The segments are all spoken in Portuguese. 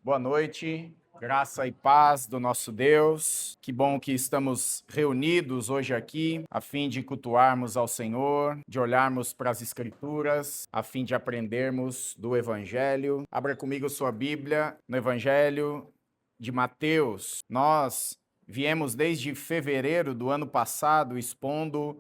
Boa noite, graça e paz do nosso Deus. Que bom que estamos reunidos hoje aqui, a fim de cultuarmos ao Senhor, de olharmos para as Escrituras, a fim de aprendermos do Evangelho. Abra comigo sua Bíblia no Evangelho de Mateus. Nós viemos desde fevereiro do ano passado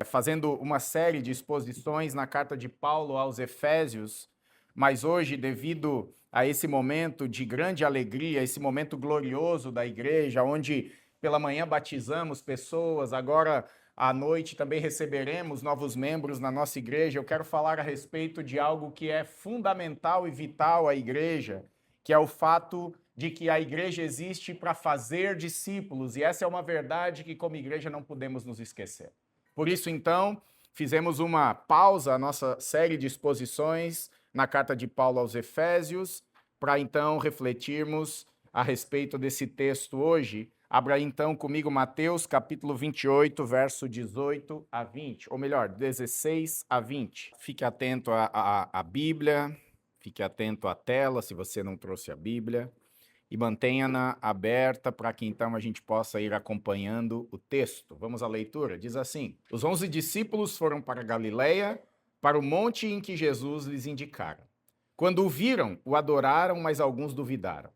fazendo uma série de exposições na carta de Paulo aos Efésios, mas hoje, devido a esse momento de grande alegria, esse momento glorioso da igreja, onde pela manhã batizamos pessoas, agora à noite também receberemos novos membros na nossa igreja. Eu quero falar a respeito de algo que é fundamental e vital à igreja, que é o fato de que a igreja existe para fazer discípulos, e essa é uma verdade que como igreja não podemos nos esquecer. Por isso, então, fizemos uma pausa à nossa série de exposições na carta de Paulo aos Efésios, para então refletirmos a respeito desse texto hoje. Abra então comigo Mateus capítulo 28, verso 18 a 20, ou melhor, 16 a 20. Fique atento à Bíblia, fique atento à tela, se você não trouxe a Bíblia, e mantenha-na aberta para que então a gente possa ir acompanhando o texto. Vamos à leitura? Diz assim: Os 11 discípulos foram para Galiléia, para o monte em que Jesus lhes indicara. Quando o viram, o adoraram, mas alguns duvidaram.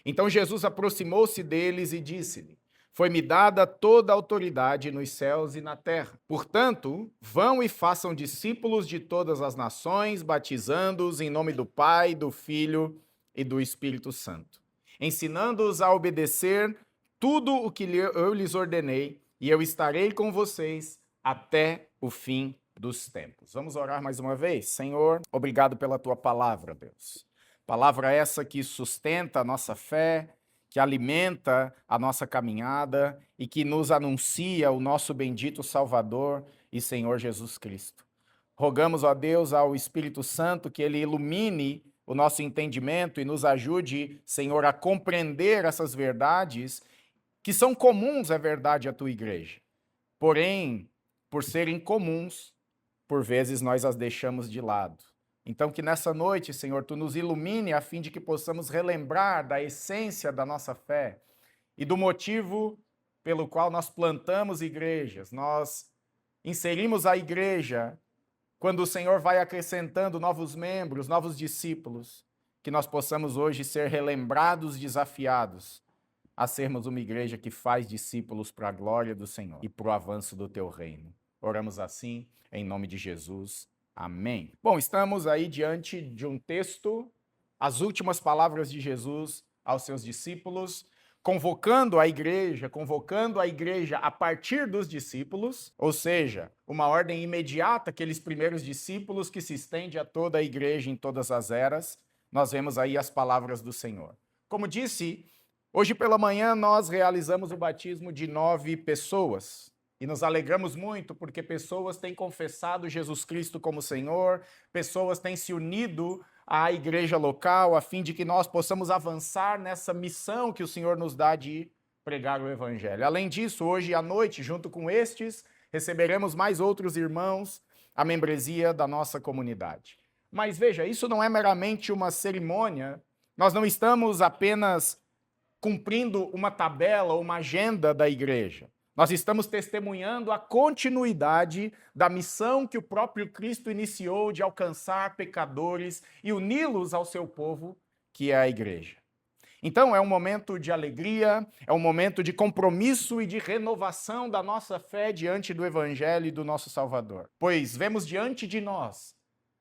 Então Jesus aproximou-se deles e disse-lhe: Foi-me dada toda a autoridade nos céus e na terra. Portanto, vão e façam discípulos de todas as nações, batizando-os em nome do Pai, do Filho e do Espírito Santo, ensinando-os a obedecer tudo o que eu lhes ordenei, e eu estarei com vocês até o fim dos tempos. Vamos orar mais uma vez? Senhor, obrigado pela tua palavra, Deus. Palavra essa que sustenta a nossa fé, que alimenta a nossa caminhada e que nos anuncia o nosso bendito Salvador e Senhor Jesus Cristo. Rogamos, ó Deus, ao Espírito Santo que ele ilumine o nosso entendimento e nos ajude, Senhor, a compreender essas verdades que são comuns, é verdade, à tua igreja. Porém, por serem comuns, por vezes nós as deixamos de lado. Então que nessa noite, Senhor, tu nos ilumine a fim de que possamos relembrar da essência da nossa fé e do motivo pelo qual nós plantamos igrejas, nós inserimos a igreja quando o Senhor vai acrescentando novos membros, novos discípulos, que nós possamos hoje ser relembrados, desafiados a sermos uma igreja que faz discípulos para a glória do Senhor e para o avanço do teu reino. Oramos assim, em nome de Jesus. Amém. Bom, estamos aí diante de um texto, as últimas palavras de Jesus aos seus discípulos, convocando a igreja a partir dos discípulos, ou seja, uma ordem imediata, aqueles primeiros discípulos que se estende a toda a igreja em todas as eras. Nós vemos aí as palavras do Senhor. Como disse, hoje pela manhã nós realizamos o batismo de 9 pessoas. E nos alegramos muito porque pessoas têm confessado Jesus Cristo como Senhor, pessoas têm se unido à igreja local a fim de que nós possamos avançar nessa missão que o Senhor nos dá de pregar o Evangelho. Além disso, hoje à noite, junto com estes, receberemos mais outros irmãos, a membresia da nossa comunidade. Mas veja, isso não é meramente uma cerimônia, nós não estamos apenas cumprindo uma tabela ou uma agenda da igreja. Nós estamos testemunhando a continuidade da missão que o próprio Cristo iniciou de alcançar pecadores e uni-los ao seu povo, que é a igreja. Então, é um momento de alegria, é um momento de compromisso e de renovação da nossa fé diante do Evangelho e do nosso Salvador. Pois vemos diante de nós,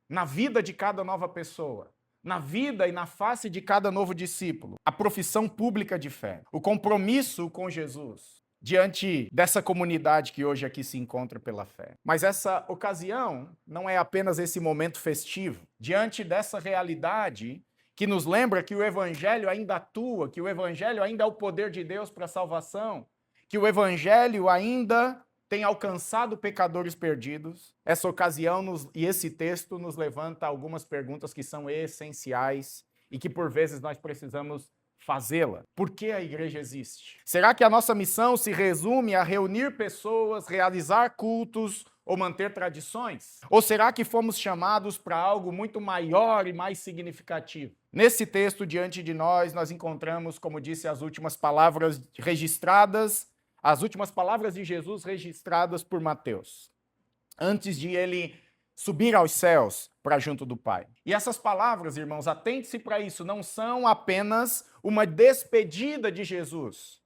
na vida de cada nova pessoa, na vida e na face de cada novo discípulo, a profissão pública de fé, o compromisso com Jesus, diante dessa comunidade que hoje aqui se encontra pela fé. Mas essa ocasião não é apenas esse momento festivo. Diante dessa realidade que nos lembra que o Evangelho ainda atua, que o Evangelho ainda é o poder de Deus para a salvação, que o Evangelho ainda tem alcançado pecadores perdidos, essa ocasião e esse texto nos levanta algumas perguntas que são essenciais e que por vezes nós precisamos fazê-la. Por que a igreja existe? Será que a nossa missão se resume a reunir pessoas, realizar cultos ou manter tradições? Ou será que fomos chamados para algo muito maior e mais significativo? Nesse texto diante de nós encontramos, como disse, as últimas palavras registradas, as últimas palavras de Jesus registradas por Mateus, antes de ele subir aos céus para junto do Pai. E essas palavras, irmãos, atente-se para isso, não são apenas uma despedida de Jesus,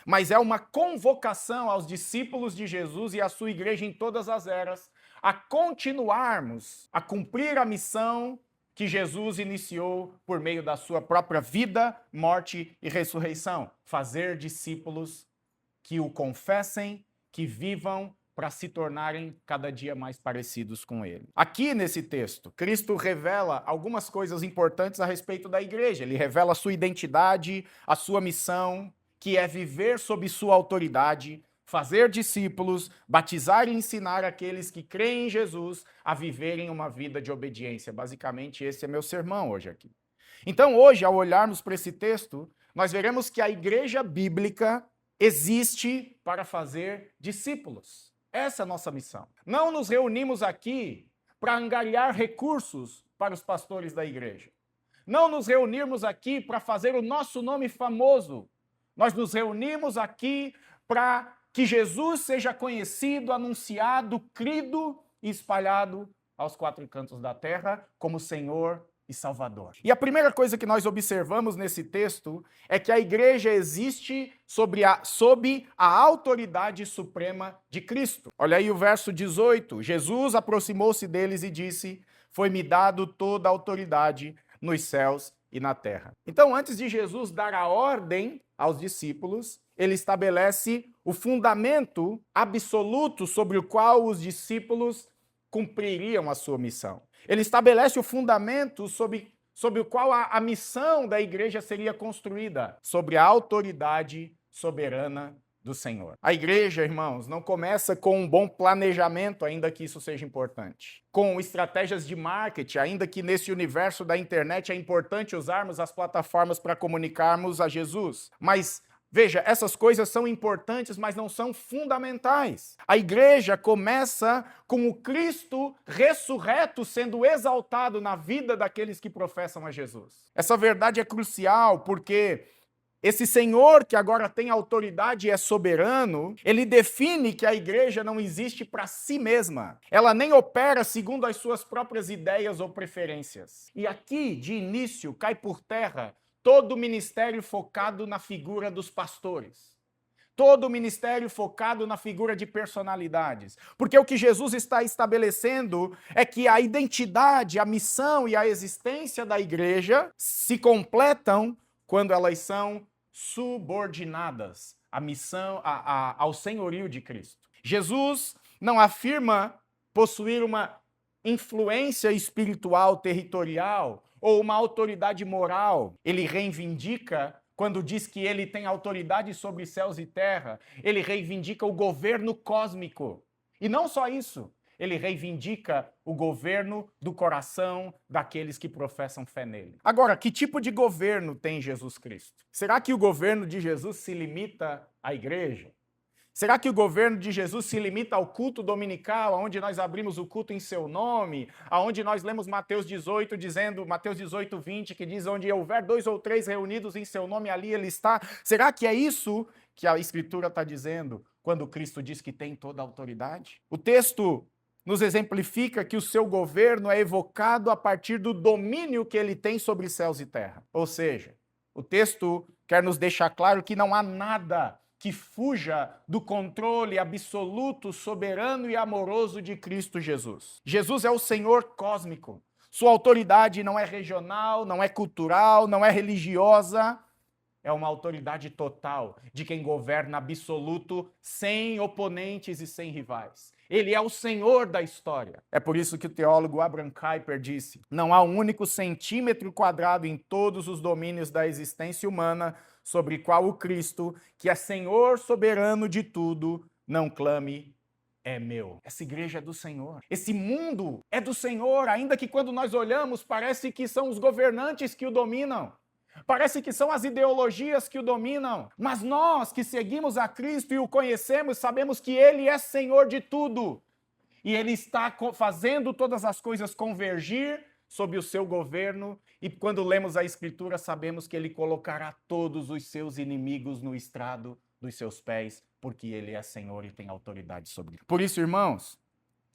mas é uma convocação aos discípulos de Jesus e à sua igreja em todas as eras a continuarmos a cumprir a missão que Jesus iniciou por meio da sua própria vida, morte e ressurreição. Fazer discípulos que o confessem, que vivam para se tornarem cada dia mais parecidos com ele. Aqui nesse texto, Cristo revela algumas coisas importantes a respeito da igreja. Ele revela a sua identidade, a sua missão, que é viver sob sua autoridade, fazer discípulos, batizar e ensinar aqueles que creem em Jesus a viverem uma vida de obediência. Basicamente, esse é meu sermão hoje aqui. Então, hoje, ao olharmos para esse texto, nós veremos que a igreja bíblica existe para fazer discípulos. Essa é a nossa missão. Não nos reunimos aqui para angariar recursos para os pastores da igreja. Não nos reunimos aqui para fazer o nosso nome famoso. Nós nos reunimos aqui para que Jesus seja conhecido, anunciado, crido e espalhado aos quatro cantos da terra como Senhor e Salvador. E a primeira coisa que nós observamos nesse texto é que a igreja existe sob a autoridade suprema de Cristo. Olha aí o verso 18. Jesus aproximou-se deles e disse: "Foi-me dado toda a autoridade nos céus e na terra." Então, antes de Jesus dar a ordem aos discípulos, ele estabelece o fundamento absoluto sobre o qual os discípulos cumpririam a sua missão. Ele estabelece o fundamento sobre o qual a missão da igreja seria construída, sobre a autoridade soberana do Senhor. A igreja, irmãos, não começa com um bom planejamento, ainda que isso seja importante. Com estratégias de marketing, ainda que nesse universo da internet é importante usarmos as plataformas para comunicarmos a Jesus. Mas veja, essas coisas são importantes, mas não são fundamentais. A igreja começa com o Cristo ressurreto sendo exaltado na vida daqueles que professam a Jesus. Essa verdade é crucial porque esse Senhor que agora tem autoridade e é soberano, ele define que a igreja não existe para si mesma. Ela nem opera segundo as suas próprias ideias ou preferências. E aqui, de início, cai por terra todo o ministério focado na figura dos pastores. Todo o ministério focado na figura de personalidades. Porque o que Jesus está estabelecendo é que a identidade, a missão e a existência da igreja se completam quando elas são subordinadas à missão, ao senhorio de Cristo. Jesus não afirma possuir uma influência espiritual territorial ou uma autoridade moral. Ele reivindica, quando diz que ele tem autoridade sobre céus e terra, ele reivindica o governo cósmico. E não só isso, ele reivindica o governo do coração daqueles que professam fé nele. Agora, que tipo de governo tem Jesus Cristo? Será que o governo de Jesus se limita à igreja? Será que o governo de Jesus se limita ao culto dominical, onde nós abrimos o culto em seu nome, aonde nós lemos Mateus 18, Mateus 18, 20, que diz: "Onde houver 2 ou 3 reunidos em seu nome, ali ele está"? Será que é isso que a Escritura está dizendo quando Cristo diz que tem toda a autoridade? O texto nos exemplifica que o seu governo é evocado a partir do domínio que ele tem sobre céus e terra. Ou seja, o texto quer nos deixar claro que não há nada que fuja do controle absoluto, soberano e amoroso de Cristo Jesus. Jesus é o Senhor cósmico. Sua autoridade não é regional, não é cultural, não é religiosa. É uma autoridade total de quem governa absoluto, sem oponentes e sem rivais. Ele é o Senhor da história. É por isso que o teólogo Abraham Kuyper disse: "Não há um único centímetro quadrado em todos os domínios da existência humana sobre qual o Cristo, que é Senhor soberano de tudo, não clame: é meu." Essa igreja é do Senhor. Esse mundo é do Senhor, ainda que quando nós olhamos parece que são os governantes que o dominam. Parece que são as ideologias que o dominam. Mas nós que seguimos a Cristo e o conhecemos, sabemos que Ele é Senhor de tudo. E Ele está fazendo todas as coisas convergir sob o seu governo, e quando lemos a Escritura, sabemos que ele colocará todos os seus inimigos no estrado dos seus pés, porque ele é Senhor e tem autoridade sobre ele. Por isso, irmãos,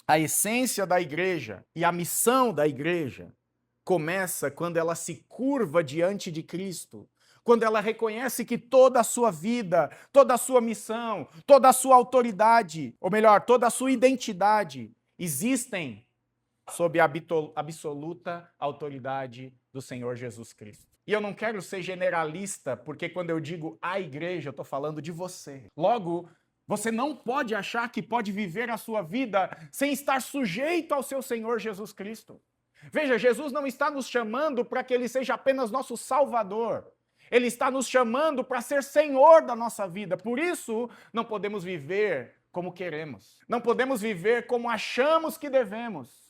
a essência da igreja e a missão da igreja começa quando ela se curva diante de Cristo, quando ela reconhece que toda a sua vida, toda a sua missão, toda a sua autoridade, ou melhor, toda a sua identidade, existem sob a absoluta autoridade do Senhor Jesus Cristo. E eu não quero ser generalista, porque quando eu digo a igreja, eu estou falando de você. Logo, você não pode achar que pode viver a sua vida sem estar sujeito ao seu Senhor Jesus Cristo. Veja, Jesus não está nos chamando para que ele seja apenas nosso Salvador. Ele está nos chamando para ser Senhor da nossa vida. Por isso, não podemos viver como queremos. Não podemos viver como achamos que devemos.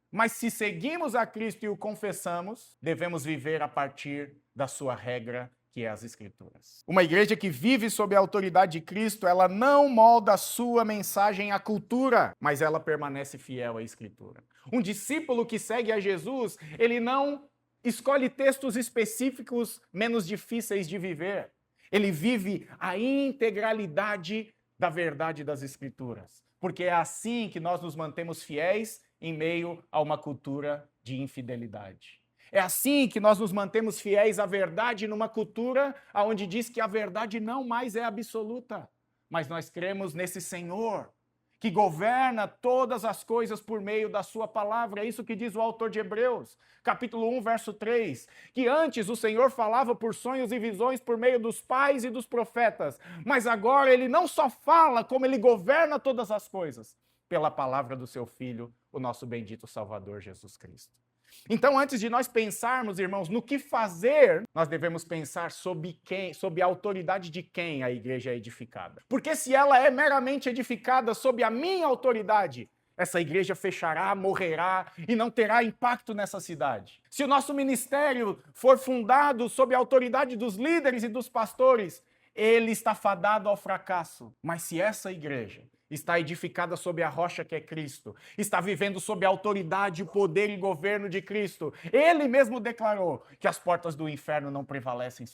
Mas se seguimos a Cristo e o confessamos, devemos viver a partir da sua regra, que é as Escrituras. Uma igreja que vive sob a autoridade de Cristo, ela não molda a sua mensagem à cultura, mas ela permanece fiel à Escritura. Um discípulo que segue a Jesus, ele não escolhe textos específicos menos difíceis de viver. Ele vive a integralidade da verdade das Escrituras, porque é assim que nós nos mantemos fiéis em meio a uma cultura de infidelidade. É assim que nós nos mantemos fiéis à verdade numa cultura onde diz que a verdade não mais é absoluta, mas nós cremos nesse Senhor que governa todas as coisas por meio da sua palavra. É isso que diz o autor de Hebreus, capítulo 1, verso 3, que antes o Senhor falava por sonhos e visões por meio dos pais e dos profetas, mas agora ele não só fala, como ele governa todas as coisas pela palavra do seu Filho, o nosso bendito Salvador Jesus Cristo. Então, antes de nós pensarmos, irmãos, no que fazer, nós devemos pensar sob a autoridade de quem a igreja é edificada. Porque se ela é meramente edificada sob a minha autoridade, essa igreja fechará, morrerá e não terá impacto nessa cidade. Se o nosso ministério for fundado sob a autoridade dos líderes e dos pastores, ele está fadado ao fracasso. Mas se essa igreja está edificada sobre a rocha que é Cristo, está vivendo sob a autoridade, o poder e governo de Cristo, ele mesmo declarou que as portas do inferno não prevalecem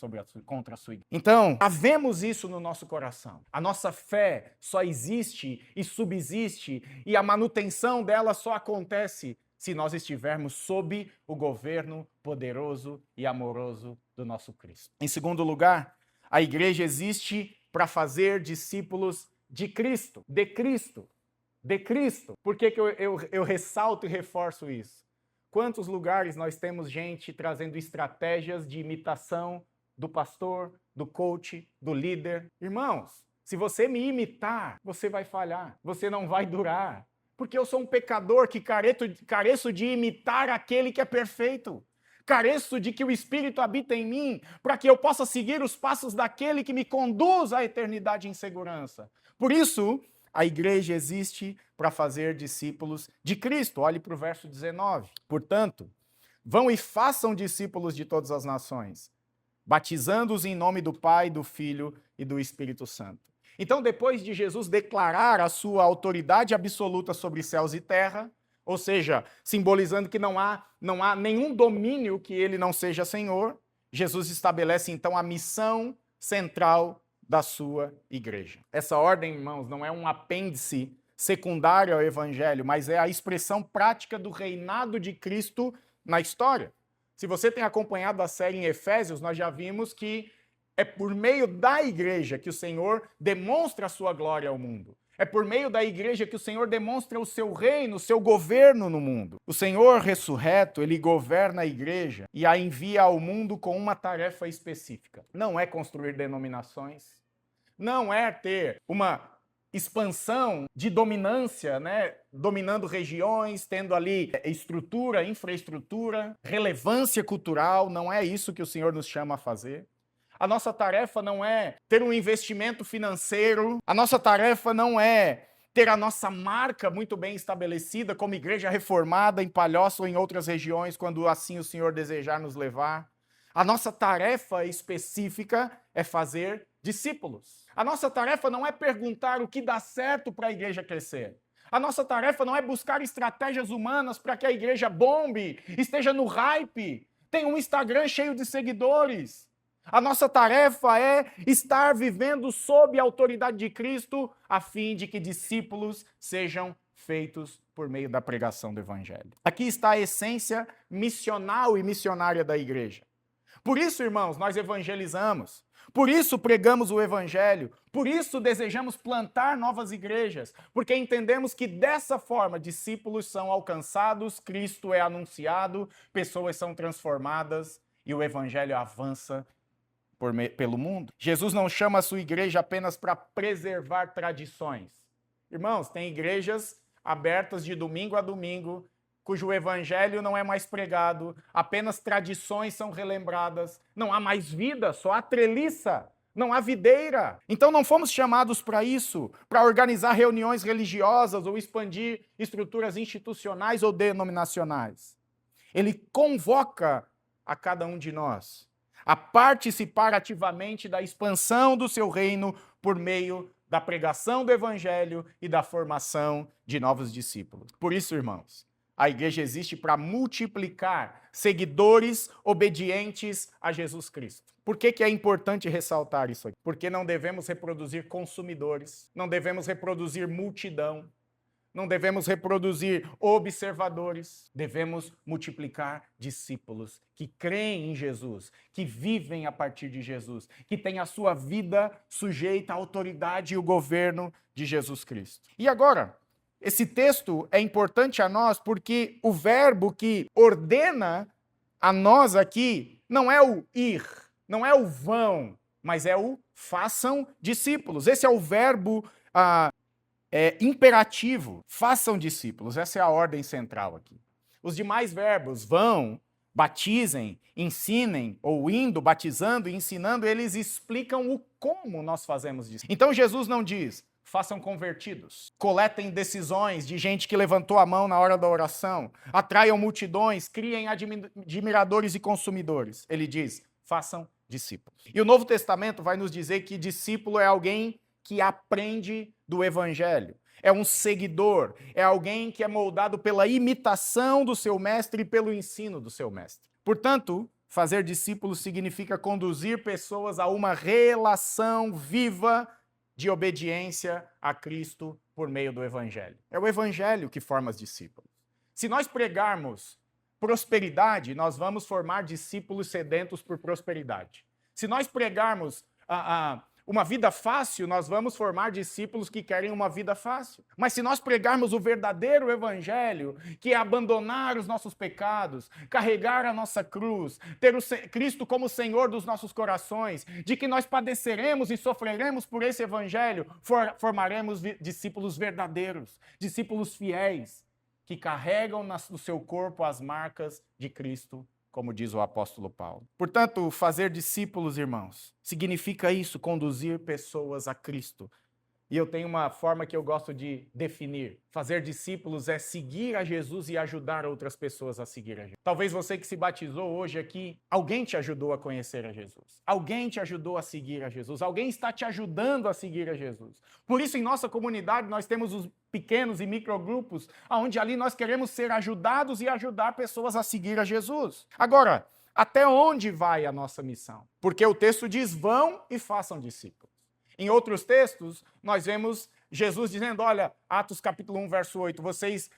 contra a sua igreja. Então, havemos isso no nosso coração. A nossa fé só existe e subsiste, e a manutenção dela só acontece se nós estivermos sob o governo poderoso e amoroso do nosso Cristo. Em segundo lugar, a igreja existe para fazer discípulos de Cristo, de Cristo, de Cristo. Por que eu ressalto e reforço isso? Quantos lugares nós temos gente trazendo estratégias de imitação do pastor, do coach, do líder? Irmãos, se você me imitar, você vai falhar, você não vai durar. Porque eu sou um pecador que careço de imitar aquele que é perfeito. Careço de que o Espírito habita em mim, para que eu possa seguir os passos daquele que me conduz à eternidade em segurança. Por isso, a igreja existe para fazer discípulos de Cristo. Olhe para o verso 19. Portanto, vão e façam discípulos de todas as nações, batizando-os em nome do Pai, do Filho e do Espírito Santo. Então, depois de Jesus declarar a sua autoridade absoluta sobre céus e terra, ou seja, simbolizando que não há nenhum domínio que ele não seja Senhor, Jesus estabelece então a missão central da sua igreja. Essa ordem, irmãos, não é um apêndice secundário ao evangelho, mas é a expressão prática do reinado de Cristo na história. Se você tem acompanhado a série em Efésios, nós já vimos que é por meio da igreja que o Senhor demonstra a sua glória ao mundo. É por meio da igreja que o Senhor demonstra o seu reino, o seu governo no mundo. O Senhor ressurreto, ele governa a igreja e a envia ao mundo com uma tarefa específica. Não é construir denominações, não é ter uma expansão de dominância, né? Dominando regiões, tendo ali estrutura, infraestrutura, relevância cultural. Não é isso que o Senhor nos chama a fazer. A nossa tarefa não é ter um investimento financeiro, a nossa tarefa não é ter a nossa marca muito bem estabelecida como igreja reformada em Palhoça ou em outras regiões, quando assim o Senhor desejar nos levar. A nossa tarefa específica é fazer discípulos. A nossa tarefa não é perguntar o que dá certo para a igreja crescer. A nossa tarefa não é buscar estratégias humanas para que a igreja bombe, esteja no hype, tenha um Instagram cheio de seguidores. A nossa tarefa é estar vivendo sob a autoridade de Cristo, a fim de que discípulos sejam feitos por meio da pregação do Evangelho. Aqui está a essência missional e missionária da igreja. Por isso, irmãos, nós evangelizamos. Por isso pregamos o Evangelho. Por isso desejamos plantar novas igrejas. Porque entendemos que dessa forma discípulos são alcançados, Cristo é anunciado, pessoas são transformadas e o Evangelho avança pelo mundo. Jesus não chama a sua igreja apenas para preservar tradições. Irmãos, tem igrejas abertas de domingo a domingo, cujo evangelho não é mais pregado, apenas tradições são relembradas, não há mais vida, só há treliça, não há videira. Então não fomos chamados para isso, para organizar reuniões religiosas ou expandir estruturas institucionais ou denominacionais. Ele convoca a cada um de nós a participar ativamente da expansão do seu reino por meio da pregação do evangelho e da formação de novos discípulos. Por isso, irmãos, a igreja existe para multiplicar seguidores obedientes a Jesus Cristo. Por que é importante ressaltar isso aqui? Porque não devemos reproduzir consumidores, não devemos reproduzir multidão, não devemos reproduzir observadores, devemos multiplicar discípulos que creem em Jesus, que vivem a partir de Jesus, que têm a sua vida sujeita à autoridade e o governo de Jesus Cristo. E agora, esse texto é importante a nós porque o verbo que ordena a nós aqui não é o ir, não é o vão, mas é o façam discípulos. Esse é o verbo imperativo, façam discípulos. Essa é a ordem central aqui. Os demais verbos, vão, batizem, ensinem, ou indo, batizando e ensinando, eles explicam o como nós fazemos isso. Então Jesus não diz, façam convertidos, coletem decisões de gente que levantou a mão na hora da oração, atraiam multidões, criem admiradores e consumidores. Ele diz, façam discípulos. E o Novo Testamento vai nos dizer que discípulo é alguém que aprende do Evangelho. É um seguidor, é alguém que é moldado pela imitação do seu mestre e pelo ensino do seu mestre. Portanto, fazer discípulos significa conduzir pessoas a uma relação viva de obediência a Cristo por meio do Evangelho. É o Evangelho que forma os discípulos. Se nós pregarmos prosperidade, nós vamos formar discípulos sedentos por prosperidade. Se nós pregarmos uma vida fácil, nós vamos formar discípulos que querem uma vida fácil. Mas se nós pregarmos o verdadeiro evangelho, que é abandonar os nossos pecados, carregar a nossa cruz, ter Cristo como Senhor dos nossos corações, de que nós padeceremos e sofreremos por esse evangelho, formaremos discípulos verdadeiros, discípulos fiéis, que carregam no seu corpo as marcas de Cristo, como diz o apóstolo Paulo. Portanto, fazer discípulos, irmãos, significa isso, conduzir pessoas a Cristo. E eu tenho uma forma que eu gosto de definir. Fazer discípulos é seguir a Jesus e ajudar outras pessoas a seguir a Jesus. Talvez você que se batizou hoje aqui, alguém te ajudou a conhecer a Jesus. Alguém te ajudou a seguir a Jesus. Alguém está te ajudando a seguir a Jesus. Por isso, em nossa comunidade, nós temos os pequenos e microgrupos, onde ali nós queremos ser ajudados e ajudar pessoas a seguir a Jesus. Agora, até onde vai a nossa missão? Porque o texto diz, vão e façam discípulos. Em outros textos, nós vemos Jesus dizendo, olha, Atos capítulo 1, verso 8, vocês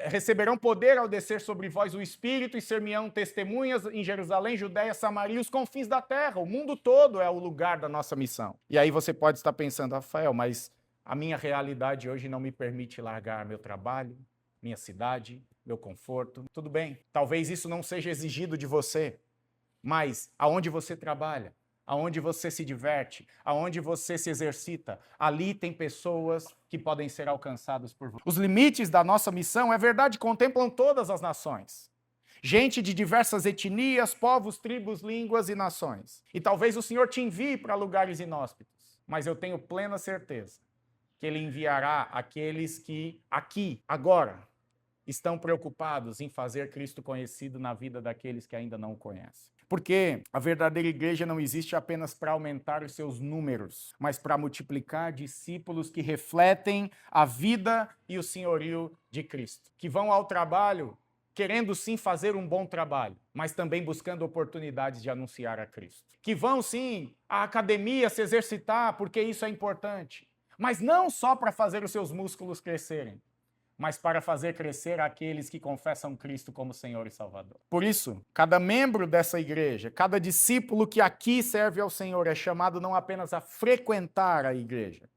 receberão poder ao descer sobre vós o Espírito e ser-me-ão testemunhas em Jerusalém, Judéia, Samaria e os confins da terra. O mundo todo é o lugar da nossa missão. E aí você pode estar pensando, Rafael, mas a minha realidade hoje não me permite largar meu trabalho, minha cidade, meu conforto. Tudo bem, talvez isso não seja exigido de você, mas aonde você trabalha, aonde você se diverte, aonde você se exercita, ali tem pessoas que podem ser alcançadas por você. Os limites da nossa missão, é verdade, contemplam todas as nações. Gente de diversas etnias, povos, tribos, línguas e nações. E talvez o Senhor te envie para lugares inóspitos, mas eu tenho plena certeza que Ele enviará aqueles que aqui, agora, estão preocupados em fazer Cristo conhecido na vida daqueles que ainda não o conhecem. Porque a verdadeira igreja não existe apenas para aumentar os seus números, mas para multiplicar discípulos que refletem a vida e o senhorio de Cristo, que vão ao trabalho querendo sim fazer um bom trabalho, mas também buscando oportunidades de anunciar a Cristo. Que vão sim à academia se exercitar, porque isso é importante, mas não só para fazer os seus músculos crescerem, mas para fazer crescer aqueles que confessam Cristo como Senhor e Salvador. Por isso, cada membro dessa igreja, cada discípulo que aqui serve ao Senhor é chamado não apenas a frequentar a igreja,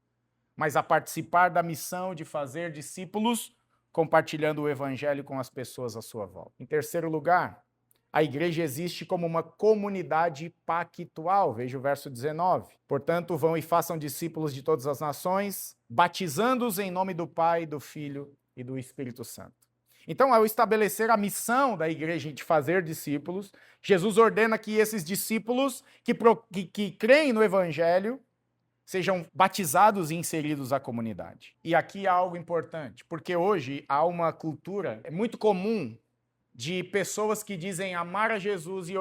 mas a participar da missão de fazer discípulos, compartilhando o evangelho com as pessoas à sua volta. Em terceiro lugar, a igreja existe como uma comunidade pactual. Veja o verso 19. Portanto, vão e façam discípulos de todas as nações, batizando-os em nome do Pai, do Filho e do Espírito Santo. Então, ao estabelecer a missão da igreja de fazer discípulos, Jesus ordena que esses discípulos que creem no evangelho sejam batizados e inseridos à comunidade. E aqui há algo importante, porque hoje há uma cultura muito comum de pessoas que dizem amar a Jesus e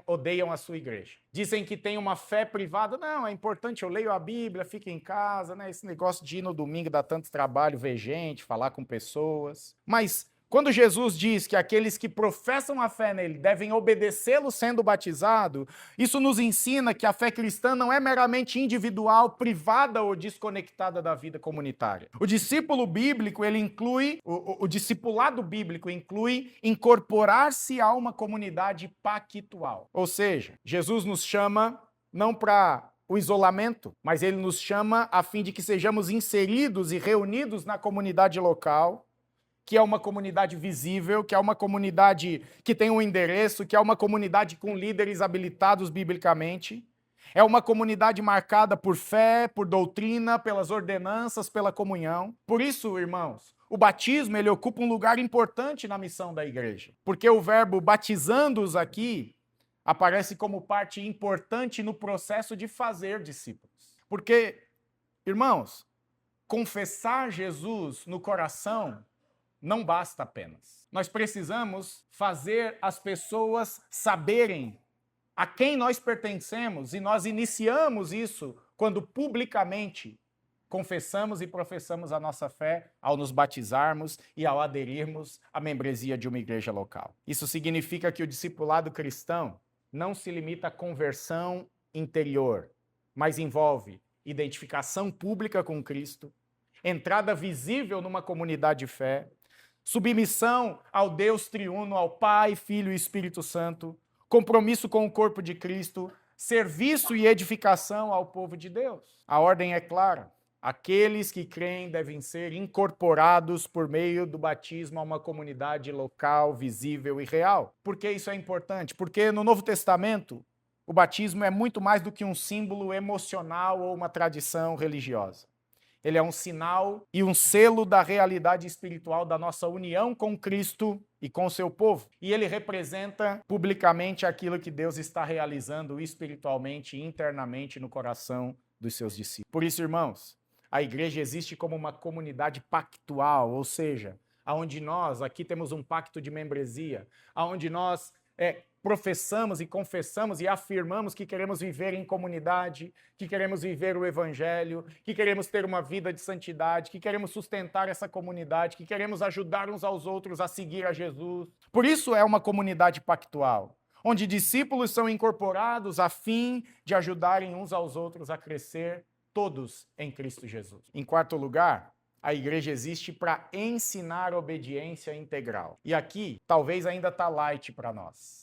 odeiam a sua igreja. Dizem que tem uma fé privada. Não, é importante, eu leio a Bíblia, fico em casa, né? Esse negócio de ir no domingo dá tanto trabalho, ver gente, falar com pessoas. Mas quando Jesus diz que aqueles que professam a fé nele devem obedecê-lo sendo batizado, isso nos ensina que a fé cristã não é meramente individual, privada ou desconectada da vida comunitária. O discípulo bíblico, ele inclui, o discipulado bíblico inclui incorporar-se a uma comunidade pactual. Ou seja, Jesus nos chama não para o isolamento, mas ele nos chama a fim de que sejamos inseridos e reunidos na comunidade local, que é uma comunidade visível, que é uma comunidade que tem um endereço, que é uma comunidade com líderes habilitados biblicamente. É uma comunidade marcada por fé, por doutrina, pelas ordenanças, pela comunhão. Por isso, irmãos, o batismo ele ocupa um lugar importante na missão da igreja, porque o verbo batizando-os aqui aparece como parte importante no processo de fazer discípulos. Porque, irmãos, confessar Jesus no coração não basta apenas. Nós precisamos fazer as pessoas saberem a quem nós pertencemos, e nós iniciamos isso quando publicamente confessamos e professamos a nossa fé ao nos batizarmos e ao aderirmos à membresia de uma igreja local. Isso significa que o discipulado cristão não se limita à conversão interior, mas envolve identificação pública com Cristo, entrada visível numa comunidade de fé, submissão ao Deus triuno, ao Pai, Filho e Espírito Santo, compromisso com o corpo de Cristo, serviço e edificação ao povo de Deus. A ordem é clara. Aqueles que creem devem ser incorporados por meio do batismo a uma comunidade local, visível e real. Por que isso é importante? Porque no Novo Testamento, o batismo é muito mais do que um símbolo emocional ou uma tradição religiosa. Ele é um sinal e um selo da realidade espiritual da nossa união com Cristo e com o seu povo. E ele representa publicamente aquilo que Deus está realizando espiritualmente e internamente no coração dos seus discípulos. Por isso, irmãos, a igreja existe como uma comunidade pactual, ou seja, aonde nós aqui temos um pacto de membresia, aonde nós professamos e confessamos e afirmamos que queremos viver em comunidade, que queremos viver o evangelho, que queremos ter uma vida de santidade, que queremos sustentar essa comunidade, que queremos ajudar uns aos outros a seguir a Jesus. Por isso é uma comunidade pactual, onde discípulos são incorporados a fim de ajudarem uns aos outros a crescer, todos em Cristo Jesus. Em quarto lugar, a igreja existe para ensinar obediência integral. E aqui, talvez ainda está light para nós.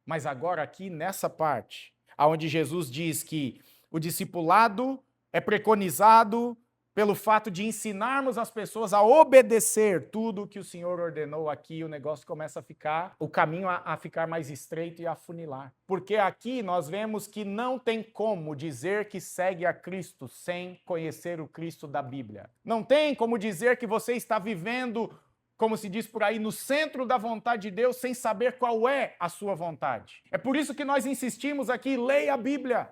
Mas agora aqui, nessa parte, onde Jesus diz que o discipulado é preconizado pelo fato de ensinarmos as pessoas a obedecer tudo o que o Senhor ordenou aqui, o negócio começa a ficar, o caminho a ficar mais estreito e a afunilar. Porque aqui nós vemos que não tem como dizer que segue a Cristo sem conhecer o Cristo da Bíblia. Não tem como dizer que você está vivendo, como se diz por aí, no centro da vontade de Deus, sem saber qual é a sua vontade. É por isso que nós insistimos aqui, leia a Bíblia.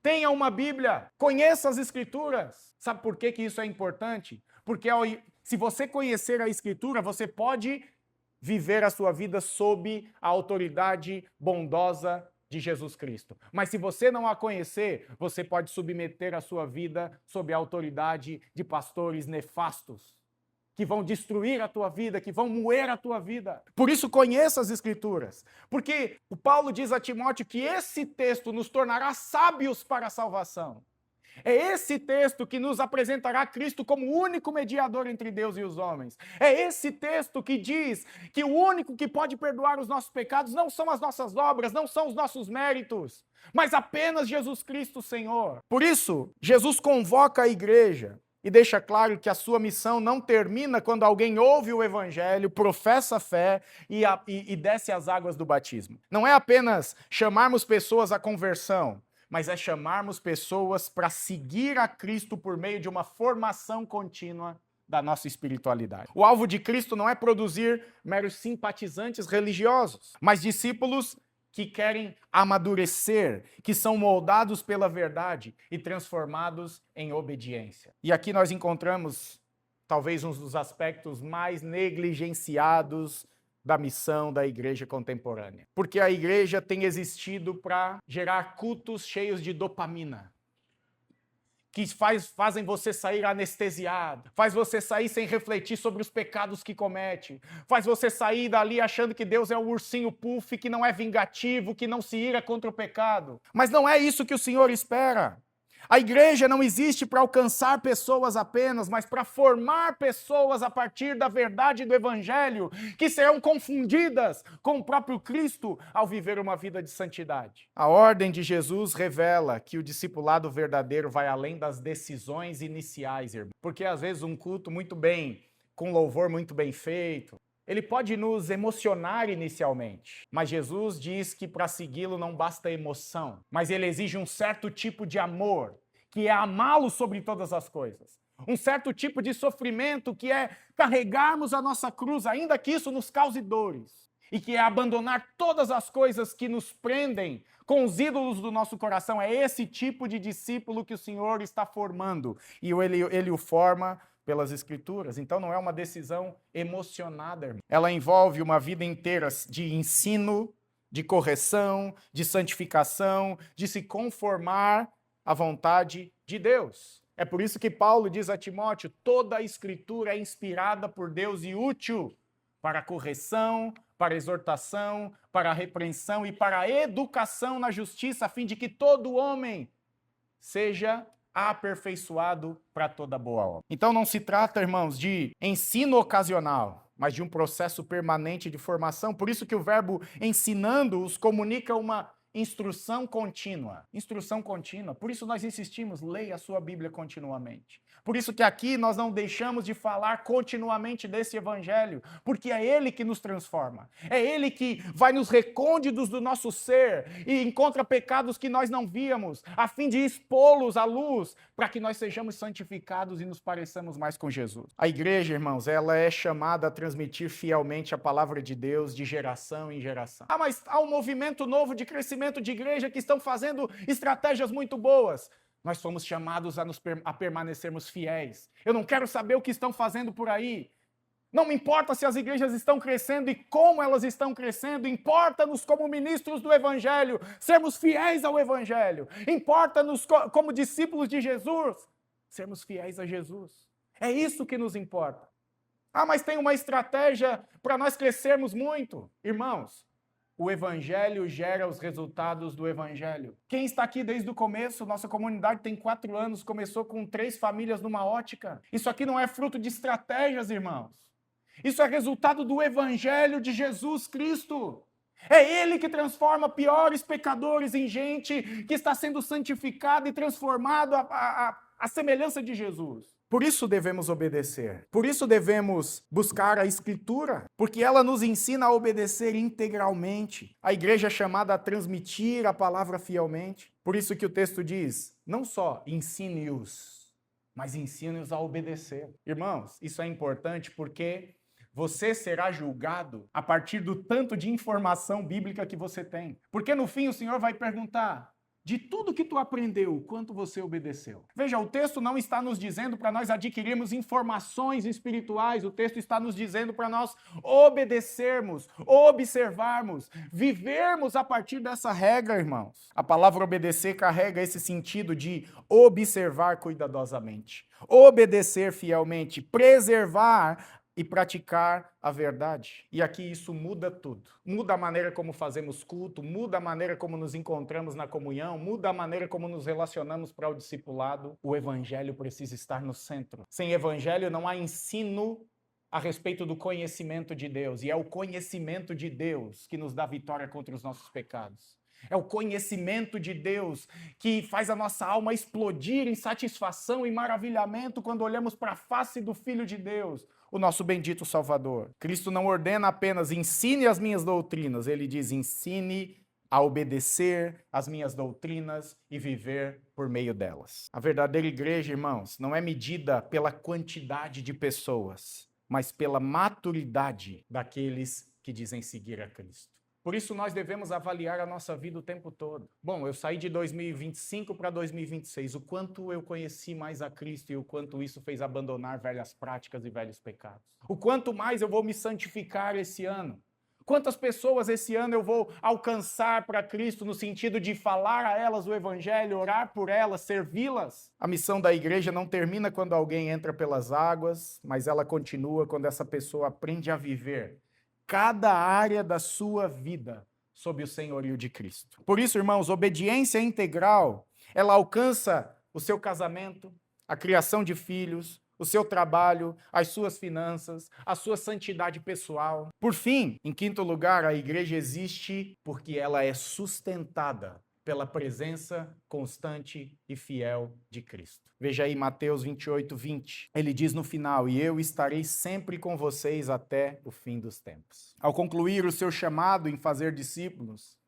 Tenha uma Bíblia, conheça as Escrituras. Sabe por que isso é importante? Porque se você conhecer a Escritura, você pode viver a sua vida sob a autoridade bondosa de Jesus Cristo. Mas se você não a conhecer, você pode submeter a sua vida sob a autoridade de pastores nefastos, que vão destruir a tua vida, que vão moer a tua vida. Por isso, conheça as Escrituras. Porque o Paulo diz a Timóteo que esse texto nos tornará sábios para a salvação. É esse texto que nos apresentará Cristo como o único mediador entre Deus e os homens. É esse texto que diz que o único que pode perdoar os nossos pecados não são as nossas obras, não são os nossos méritos, mas apenas Jesus Cristo, Senhor. Por isso, Jesus convoca a igreja e deixa claro que a sua missão não termina quando alguém ouve o evangelho, professa a fé e desce as águas do batismo. Não é apenas chamarmos pessoas à conversão, mas é chamarmos pessoas para seguir a Cristo por meio de uma formação contínua da nossa espiritualidade. O alvo de Cristo não é produzir meros simpatizantes religiosos, mas discípulos que querem amadurecer, que são moldados pela verdade e transformados em obediência. E aqui nós encontramos talvez um dos aspectos mais negligenciados da missão da igreja contemporânea. Porque a igreja tem existido para gerar cultos cheios de dopamina, que fazem você sair anestesiado, faz você sair sem refletir sobre os pecados que comete, faz você sair dali achando que Deus é um ursinho puff, que não é vingativo, que não se ira contra o pecado. Mas não é isso que o Senhor espera. A igreja não existe para alcançar pessoas apenas, mas para formar pessoas a partir da verdade do evangelho, que serão confundidas com o próprio Cristo ao viver uma vida de santidade. A ordem de Jesus revela que o discipulado verdadeiro vai além das decisões iniciais, irmão. Porque às vezes um culto muito bem, com louvor muito bem feito, ele pode nos emocionar inicialmente, mas Jesus diz que para segui-lo não basta emoção, mas ele exige um certo tipo de amor, que é amá-lo sobre todas as coisas. Um certo tipo de sofrimento, que é carregarmos a nossa cruz, ainda que isso nos cause dores, e que é abandonar todas as coisas que nos prendem com os ídolos do nosso coração. É esse tipo de discípulo que o Senhor está formando, e ele o forma pelas Escrituras. Então não é uma decisão emocionada, irmão. Ela envolve uma vida inteira de ensino, de correção, de santificação, de se conformar à vontade de Deus. É por isso que Paulo diz a Timóteo: toda a Escritura é inspirada por Deus e útil para a correção, para a exortação, para a repreensão e para a educação na justiça, a fim de que todo homem seja aperfeiçoado para toda boa obra. Então não se trata, irmãos, de ensino ocasional, mas de um processo permanente de formação. Por isso que o verbo ensinando-os comunica uma instrução contínua. Instrução contínua. Por isso nós insistimos, leia a sua Bíblia continuamente. Por isso que aqui nós não deixamos de falar continuamente desse evangelho, porque é ele que nos transforma. É ele que vai nos recônditos do nosso ser e encontra pecados que nós não víamos, a fim de expô-los à luz, para que nós sejamos santificados e nos pareçamos mais com Jesus. A igreja, irmãos, ela é chamada a transmitir fielmente a palavra de Deus de geração em geração. Mas há um movimento novo de crescimento de igreja que estão fazendo estratégias muito boas. Nós fomos chamados a permanecermos fiéis. Eu não quero saber o que estão fazendo por aí. Não me importa se as igrejas estão crescendo e como elas estão crescendo. Importa-nos como ministros do Evangelho, sermos fiéis ao Evangelho. Importa-nos como discípulos de Jesus, sermos fiéis a Jesus. É isso que nos importa. Mas tem uma estratégia para nós crescermos muito. Irmãos, o Evangelho gera os resultados do Evangelho. Quem está aqui desde o começo, nossa comunidade tem 4 anos, começou com 3 famílias numa ótica. Isso aqui não é fruto de estratégias, irmãos. Isso é resultado do Evangelho de Jesus Cristo. É Ele que transforma piores pecadores em gente que está sendo santificada e transformado à semelhança de Jesus. Por isso devemos obedecer. Por isso devemos buscar a Escritura, porque ela nos ensina a obedecer integralmente. A igreja é chamada a transmitir a palavra fielmente. Por isso que o texto diz, não só ensine-os, mas ensine-os a obedecer. Irmãos, isso é importante porque você será julgado a partir do tanto de informação bíblica que você tem. Porque no fim o Senhor vai perguntar: de tudo que tu aprendeu, o quanto você obedeceu. Veja, o texto não está nos dizendo para nós adquirirmos informações espirituais, o texto está nos dizendo para nós obedecermos, observarmos, vivermos a partir dessa regra, irmãos. A palavra obedecer carrega esse sentido de observar cuidadosamente, obedecer fielmente, preservar e praticar a verdade. E aqui isso muda tudo. Muda a maneira como fazemos culto, muda a maneira como nos encontramos na comunhão, muda a maneira como nos relacionamos para o discipulado. O evangelho precisa estar no centro. Sem evangelho não há ensino a respeito do conhecimento de Deus. E é o conhecimento de Deus que nos dá vitória contra os nossos pecados. É o conhecimento de Deus que faz a nossa alma explodir em satisfação e maravilhamento quando olhamos para a face do Filho de Deus, o nosso bendito Salvador. Cristo não ordena apenas ensine as minhas doutrinas, ele diz ensine a obedecer as minhas doutrinas e viver por meio delas. A verdadeira igreja, irmãos, não é medida pela quantidade de pessoas, mas pela maturidade daqueles que dizem seguir a Cristo. Por isso nós devemos avaliar a nossa vida o tempo todo. Bom, eu saí de 2025 para 2026. O quanto eu conheci mais a Cristo e o quanto isso fez abandonar velhas práticas e velhos pecados. O quanto mais eu vou me santificar esse ano. Quantas pessoas esse ano eu vou alcançar para Cristo no sentido de falar a elas o Evangelho, orar por elas, servi-las? A missão da igreja não termina quando alguém entra pelas águas, mas ela continua quando essa pessoa aprende a viver cada área da sua vida sob o senhorio de Cristo. Por isso, irmãos, obediência integral, ela alcança o seu casamento, a criação de filhos, o seu trabalho, as suas finanças, a sua santidade pessoal. Por fim, em quinto lugar, a igreja existe porque ela é sustentada pela presença constante e fiel de Cristo. Veja aí Mateus 28:20. Ele diz no final, e eu estarei sempre com vocês até o fim dos tempos. Ao concluir o seu chamado em fazer discípulos,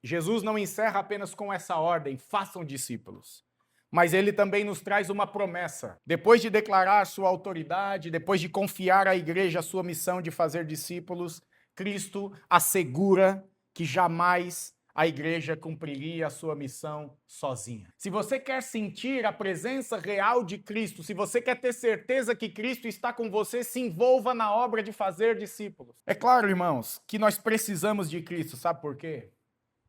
Jesus não encerra apenas com essa ordem, façam discípulos. Mas ele também nos traz uma promessa. Depois de declarar sua autoridade, depois de confiar à igreja a sua missão de fazer discípulos, Cristo assegura que jamais a igreja cumpriria a sua missão sozinha. Se você quer sentir a presença real de Cristo, se você quer ter certeza que Cristo está com você, se envolva na obra de fazer discípulos. É claro, irmãos, que nós precisamos de Cristo, sabe por quê?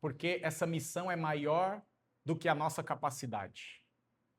Porque essa missão é maior do que a nossa capacidade.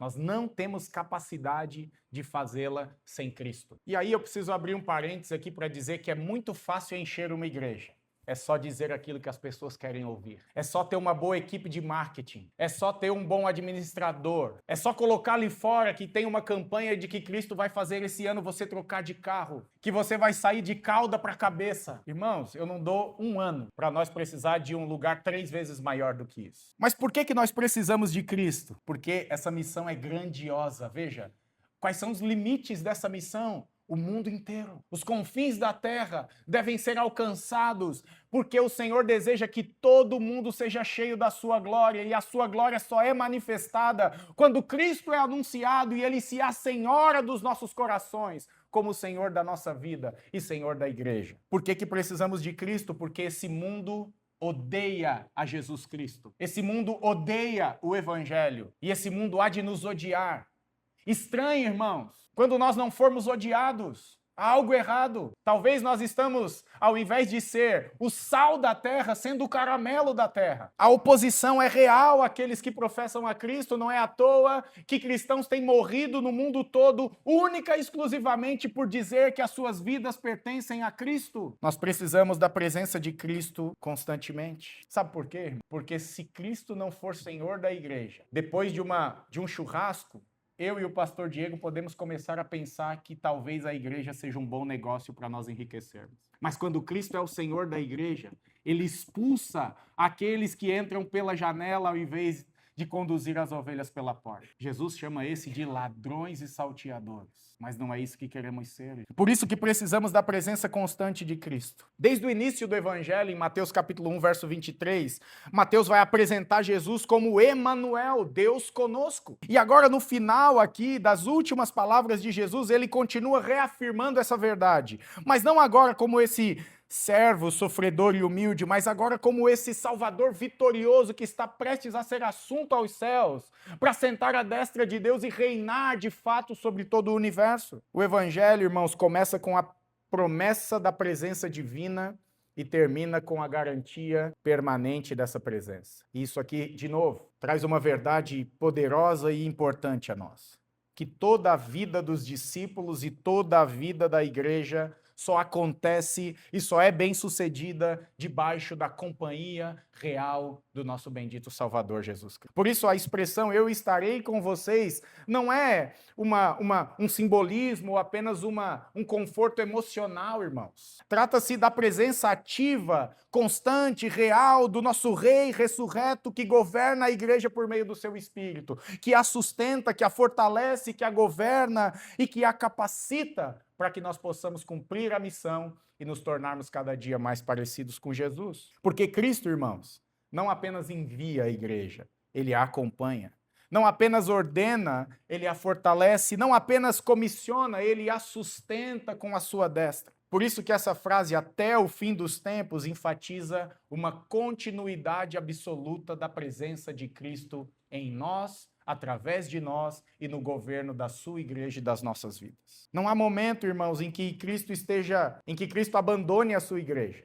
Nós não temos capacidade de fazê-la sem Cristo. E aí eu preciso abrir um parênteses aqui para dizer que é muito fácil encher uma igreja. É só dizer aquilo que as pessoas querem ouvir. É só ter uma boa equipe de marketing. É só ter um bom administrador. É só colocar ali fora que tem uma campanha de que Cristo vai fazer esse ano você trocar de carro. Que você vai sair de cauda para cabeça. Irmãos, eu não dou um ano para nós precisar de um lugar 3 vezes maior do que isso. Mas por que nós precisamos de Cristo? Porque essa missão é grandiosa. Veja, quais são os limites dessa missão? O mundo inteiro. Os confins da terra devem ser alcançados, porque o Senhor deseja que todo mundo seja cheio da sua glória, e a sua glória só é manifestada quando Cristo é anunciado e ele se assenhora dos nossos corações, como o Senhor da nossa vida e Senhor da igreja. Por que precisamos de Cristo? Porque esse mundo odeia a Jesus Cristo. Esse mundo odeia o Evangelho, e esse mundo há de nos odiar. Estranho, irmãos, quando nós não formos odiados, há algo errado. Talvez nós estamos, ao invés de ser o sal da terra, sendo o caramelo da terra. A oposição é real àqueles que professam a Cristo, não é à toa que cristãos têm morrido no mundo todo, única e exclusivamente por dizer que as suas vidas pertencem a Cristo. Nós precisamos da presença de Cristo constantemente. Sabe por quê? Porque se Cristo não for Senhor da igreja, depois de um churrasco, eu e o pastor Diego podemos começar a pensar que talvez a igreja seja um bom negócio para nós enriquecermos. Mas quando Cristo é o Senhor da igreja, ele expulsa aqueles que entram pela janela ao invés de conduzir as ovelhas pela porta. Jesus chama esse de ladrões e salteadores, mas não é isso que queremos ser. Por isso que precisamos da presença constante de Cristo. Desde o início do Evangelho, em Mateus capítulo 1, verso 23, Mateus vai apresentar Jesus como Emanuel, Deus conosco. E agora no final aqui, das últimas palavras de Jesus, ele continua reafirmando essa verdade. Mas não agora como esse servo, sofredor e humilde, mas agora como esse Salvador vitorioso que está prestes a ser assunto aos céus, para sentar à destra de Deus e reinar de fato sobre todo o universo. O Evangelho, irmãos, começa com a promessa da presença divina e termina com a garantia permanente dessa presença. Isso aqui, de novo, traz uma verdade poderosa e importante a nós. Que toda a vida dos discípulos e toda a vida da igreja só acontece e só é bem-sucedida debaixo da companhia real do nosso bendito Salvador Jesus Cristo. Por isso a expressão "eu estarei com vocês" não é um simbolismo ou apenas um conforto emocional, irmãos. Trata-se da presença ativa, constante, real do nosso Rei ressurreto que governa a igreja por meio do seu Espírito, que a sustenta, que a fortalece, que a governa e que a capacita para que nós possamos cumprir a missão e nos tornarmos cada dia mais parecidos com Jesus. Porque Cristo, irmãos, não apenas envia a igreja, ele a acompanha. Não apenas ordena, ele a fortalece. Não apenas comissiona, ele a sustenta com a sua destra. Por isso que essa frase, até o fim dos tempos, enfatiza uma continuidade absoluta da presença de Cristo em nós, através de nós e no governo da sua igreja e das nossas vidas. Não há momento, irmãos, em que Cristo abandone a sua igreja.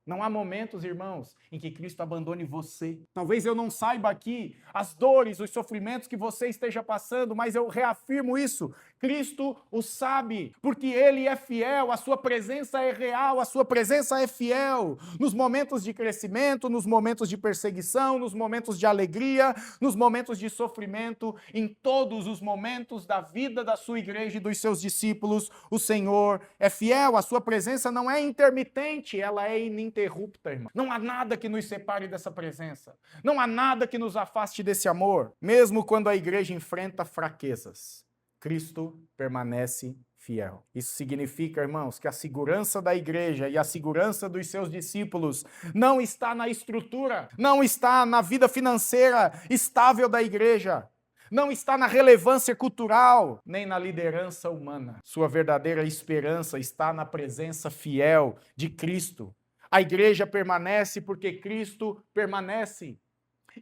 Não há momentos, irmãos, em que Cristo abandone você. Talvez eu não saiba aqui as dores, os sofrimentos que você esteja passando, mas eu reafirmo isso. Cristo o sabe, porque Ele é fiel, a sua presença é real, a sua presença é fiel. Nos momentos de crescimento, nos momentos de perseguição, nos momentos de alegria, nos momentos de sofrimento, em todos os momentos da vida da sua igreja e dos seus discípulos, o Senhor é fiel, a sua presença não é intermitente, ela é ininterrupta, irmão. Não há nada que nos separe dessa presença. Não há nada que nos afaste desse amor. Mesmo quando a igreja enfrenta fraquezas, Cristo permanece fiel. Isso significa, irmãos, que a segurança da igreja e a segurança dos seus discípulos não está na estrutura, não está na vida financeira estável da igreja, não está na relevância cultural, nem na liderança humana. Sua verdadeira esperança está na presença fiel de Cristo. A igreja permanece porque Cristo permanece.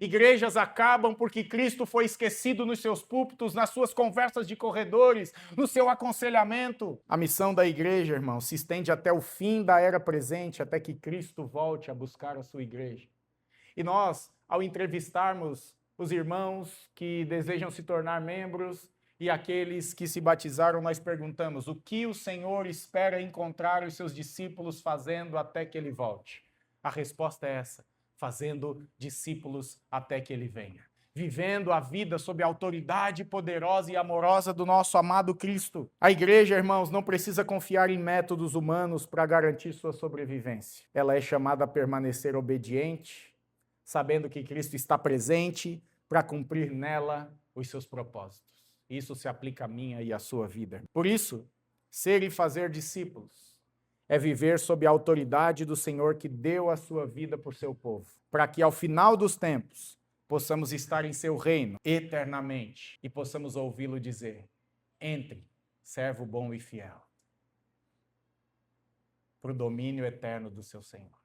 Igrejas acabam porque Cristo foi esquecido nos seus púlpitos, nas suas conversas de corredores, no seu aconselhamento. A missão da igreja, irmão, se estende até o fim da era presente, até que Cristo volte a buscar a sua igreja. E nós, ao entrevistarmos os irmãos que desejam se tornar membros e aqueles que se batizaram, nós perguntamos: o que o Senhor espera encontrar os seus discípulos fazendo até que ele volte? A resposta é essa: fazendo discípulos até que ele venha. Vivendo a vida sob a autoridade poderosa e amorosa do nosso amado Cristo. A igreja, irmãos, não precisa confiar em métodos humanos para garantir sua sobrevivência. Ela é chamada a permanecer obediente, sabendo que Cristo está presente para cumprir nela os seus propósitos. Isso se aplica à minha e à sua vida. Por isso, ser e fazer discípulos é viver sob a autoridade do Senhor que deu a sua vida por seu povo, para que ao final dos tempos possamos estar em seu reino eternamente e possamos ouvi-lo dizer: entre, servo bom e fiel, para o domínio eterno do seu Senhor.